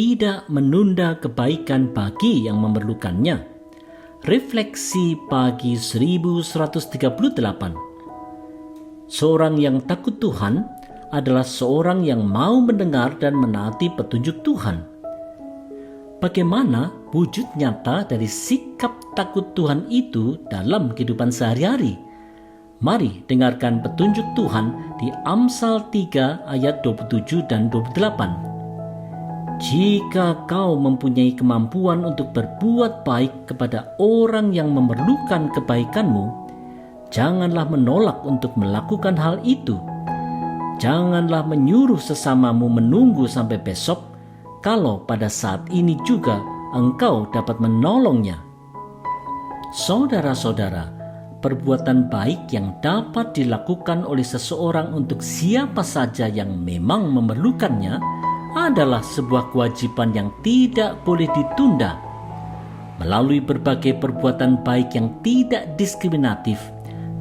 tidak menunda kebaikan bagi yang memerlukannya. Refleksi pagi 1138. Seorang yang takut Tuhan adalah seorang yang mau mendengar dan menaati petunjuk Tuhan. Bagaimana wujud nyata dari sikap takut Tuhan itu dalam kehidupan sehari-hari? Mari dengarkan petunjuk Tuhan di Amsal 3 ayat 27 dan 28. Jika kau mempunyai kemampuan untuk berbuat baik kepada orang yang memerlukan kebaikanmu, janganlah menolak untuk melakukan hal itu. Janganlah menyuruh sesamamu menunggu sampai besok, kalau pada saat ini juga engkau dapat menolongnya. Saudara-saudara, perbuatan baik yang dapat dilakukan oleh seseorang untuk siapa saja yang memang memerlukannya adalah sebuah kewajiban yang tidak boleh ditunda. Melalui berbagai perbuatan baik yang tidak diskriminatif,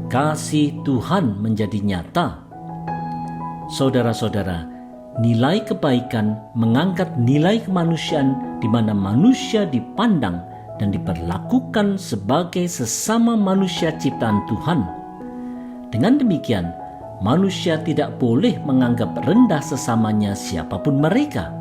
kasih Tuhan menjadi nyata. Saudara-saudara, nilai kebaikan mengangkat nilai kemanusiaan di mana manusia dipandang dan diperlakukan sebagai sesama manusia ciptaan Tuhan. Dengan demikian, manusia tidak boleh menganggap rendah sesamanya siapapun mereka.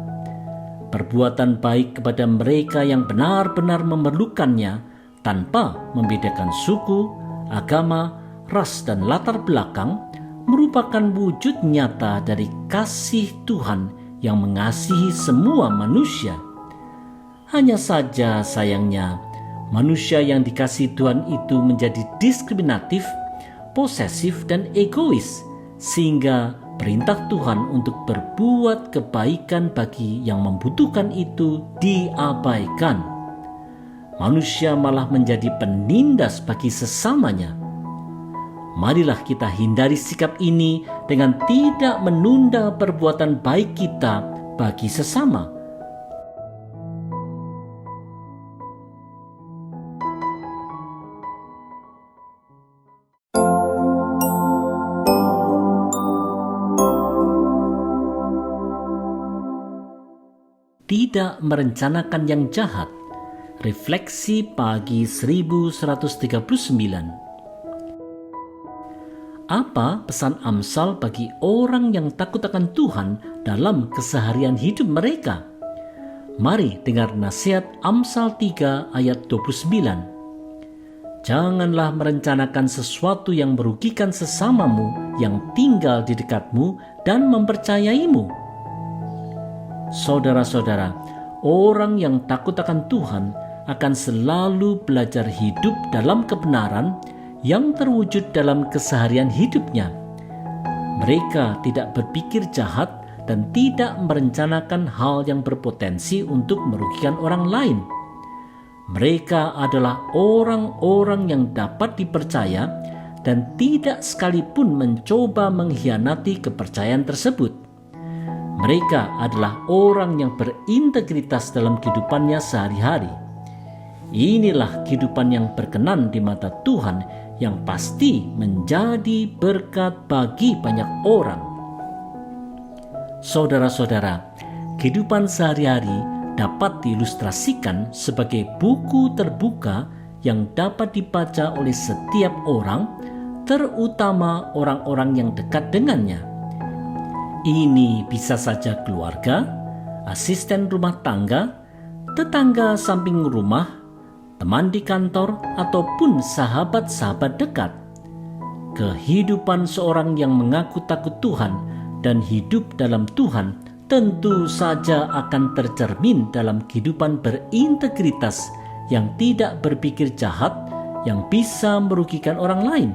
Perbuatan baik kepada mereka yang benar-benar memerlukannya tanpa membedakan suku, agama, ras, dan latar belakang merupakan wujud nyata dari kasih Tuhan yang mengasihi semua manusia. Hanya saja sayangnya, manusia yang dikasihi Tuhan itu menjadi diskriminatif, posesif, dan egois, sehingga perintah Tuhan untuk berbuat kebaikan bagi yang membutuhkan itu diabaikan. Manusia malah menjadi penindas bagi sesamanya. Marilah kita hindari sikap ini dengan tidak menunda perbuatan baik kita bagi sesama. Tidak merencanakan yang jahat. Refleksi pagi 1139. Apa pesan Amsal bagi orang yang takut akan Tuhan dalam keseharian hidup mereka? Mari dengar nasihat Amsal 3 ayat 29. Janganlah merencanakan sesuatu yang merugikan sesamamu yang tinggal di dekatmu dan mempercayaimu. Saudara-saudara, orang yang takut akan Tuhan akan selalu belajar hidup dalam kebenaran yang terwujud dalam keseharian hidupnya. Mereka tidak berpikir jahat dan tidak merencanakan hal yang berpotensi untuk merugikan orang lain. Mereka adalah orang-orang yang dapat dipercaya dan tidak sekalipun mencoba mengkhianati kepercayaan tersebut. Mereka adalah orang yang berintegritas dalam kehidupannya sehari-hari. Inilah kehidupan yang berkenan di mata Tuhan, yang pasti menjadi berkat bagi banyak orang. Saudara-saudara, kehidupan sehari-hari dapat diilustrasikan sebagai buku terbuka yang dapat dibaca oleh setiap orang, terutama orang-orang yang dekat dengannya. Ini bisa saja keluarga, asisten rumah tangga, tetangga samping rumah, teman di kantor, ataupun sahabat-sahabat dekat. Kehidupan seorang yang mengaku takut Tuhan dan hidup dalam Tuhan tentu saja akan tercermin dalam kehidupan berintegritas yang tidak berpikir jahat, yang bisa merugikan orang lain.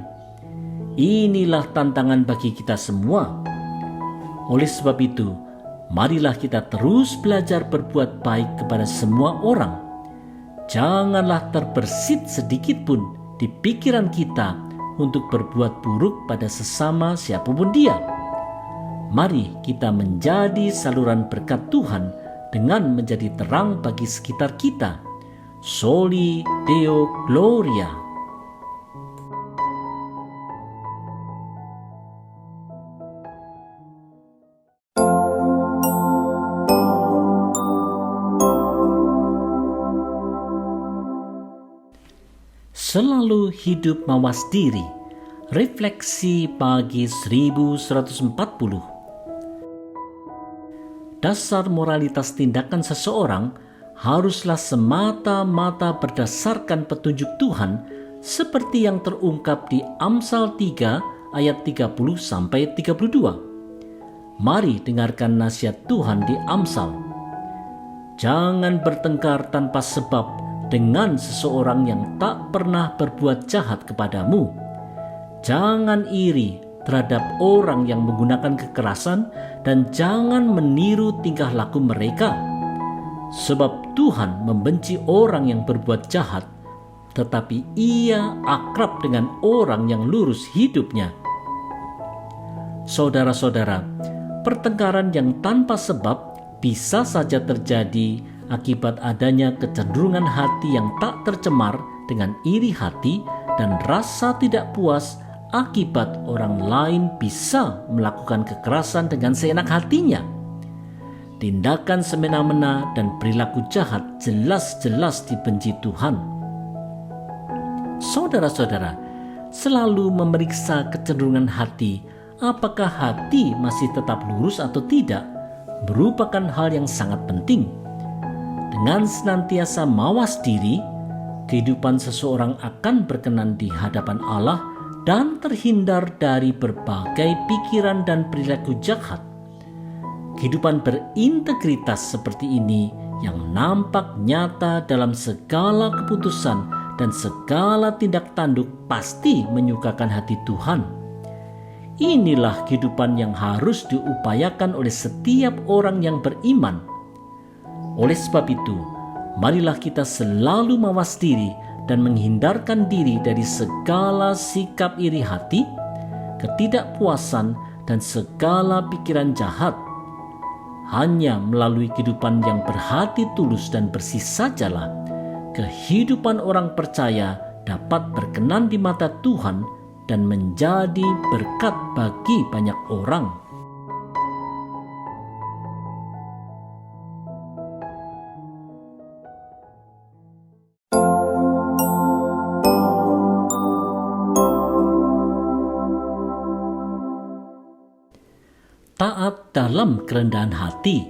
Inilah tantangan bagi kita semua. Oleh sebab itu, marilah kita terus belajar berbuat baik kepada semua orang. Janganlah terbersit sedikit pun di pikiran kita untuk berbuat buruk pada sesama siapapun dia. Mari kita menjadi saluran berkat Tuhan dengan menjadi terang bagi sekitar kita. Soli Deo Gloria. selalu hidup mawas diri. Refleksi pagi 1140. Dasar moralitas tindakan seseorang haruslah semata-mata berdasarkan petunjuk Tuhan seperti yang terungkap di Amsal 3 ayat 30-32. Mari dengarkan nasihat Tuhan di Amsal. Jangan bertengkar tanpa sebab dengan seseorang yang tak pernah berbuat jahat kepadamu. Jangan iri terhadap orang yang menggunakan kekerasan dan jangan meniru tingkah laku mereka. Sebab Tuhan membenci orang yang berbuat jahat, tetapi Ia akrab dengan orang yang lurus hidupnya. Saudara-saudara, pertengkaran yang tanpa sebab bisa saja terjadi akibat adanya kecenderungan hati yang tak tercemar dengan iri hati dan rasa tidak puas akibat orang lain bisa melakukan kekerasan dengan seenak hatinya. Tindakan semena-mena dan perilaku jahat jelas-jelas dibenci Tuhan. Saudara-saudara, selalu memeriksa kecenderungan hati, apakah hati masih tetap lurus atau tidak, merupakan hal yang sangat penting. Dengan senantiasa mawas diri, kehidupan seseorang akan berkenan di hadapan Allah dan terhindar dari berbagai pikiran dan perilaku jahat. Kehidupan berintegritas seperti ini yang nampak nyata dalam segala keputusan dan segala tindak tanduk pasti menyukakan hati Tuhan. Inilah kehidupan yang harus diupayakan oleh setiap orang yang beriman. Oleh sebab itu, marilah kita selalu mawas diri dan menghindarkan diri dari segala sikap iri hati, ketidakpuasan, dan segala pikiran jahat. Hanya melalui kehidupan yang berhati tulus dan bersih sajalah kehidupan orang percaya dapat berkenan di mata Tuhan dan menjadi berkat bagi banyak orang. Taat dalam kerendahan hati.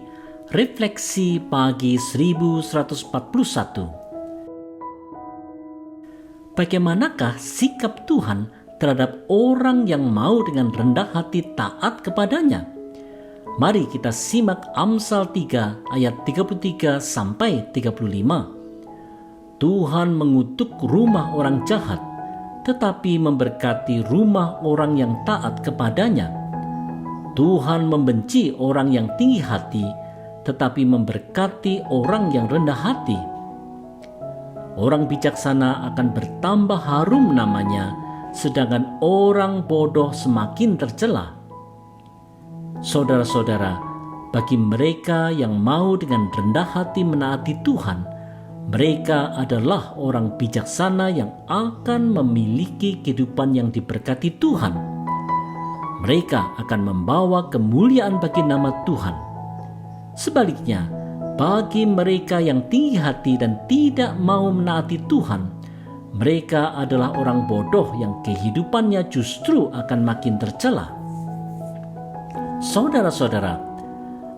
Refleksi pagi 1141. Bagaimanakah sikap Tuhan terhadap orang yang mau dengan rendah hati taat kepadanya? Mari kita simak Amsal 3 ayat 33-35. Tuhan mengutuk rumah orang jahat, tetapi memberkati rumah orang yang taat kepadanya. Tuhan membenci orang yang tinggi hati, tetapi memberkati orang yang rendah hati. Orang bijaksana akan bertambah harum namanya, sedangkan orang bodoh semakin tercela. Saudara-saudara, bagi mereka yang mau dengan rendah hati menaati Tuhan, mereka adalah orang bijaksana yang akan memiliki kehidupan yang diberkati Tuhan. Mereka akan membawa kemuliaan bagi nama Tuhan. Sebaliknya, bagi mereka yang tinggi hati dan tidak mau menaati Tuhan, mereka adalah orang bodoh yang kehidupannya justru akan makin tercela. Saudara-saudara,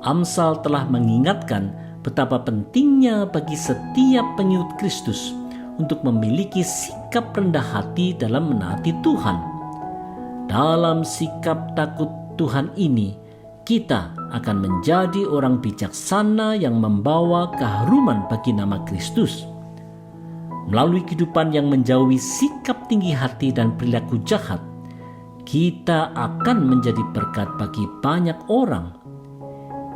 Amsal telah mengingatkan betapa pentingnya bagi setiap pengikut Kristus untuk memiliki sikap rendah hati dalam menaati Tuhan. Dalam sikap takut Tuhan ini, kita akan menjadi orang bijaksana yang membawa keharuman bagi nama Kristus. Melalui kehidupan yang menjauhi sikap tinggi hati dan perilaku jahat, kita akan menjadi berkat bagi banyak orang.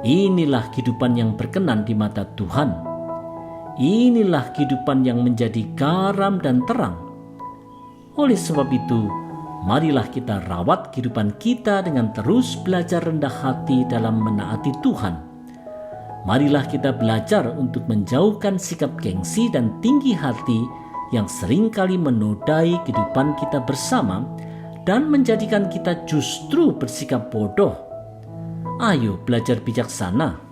Inilah kehidupan yang berkenan di mata Tuhan. Inilah kehidupan yang menjadi garam dan terang. Oleh sebab itu, marilah kita rawat kehidupan kita dengan terus belajar rendah hati dalam menaati Tuhan. Marilah kita belajar untuk menjauhkan sikap gengsi dan tinggi hati yang seringkali menodai kehidupan kita bersama dan menjadikan kita justru bersikap bodoh. Ayo belajar bijaksana.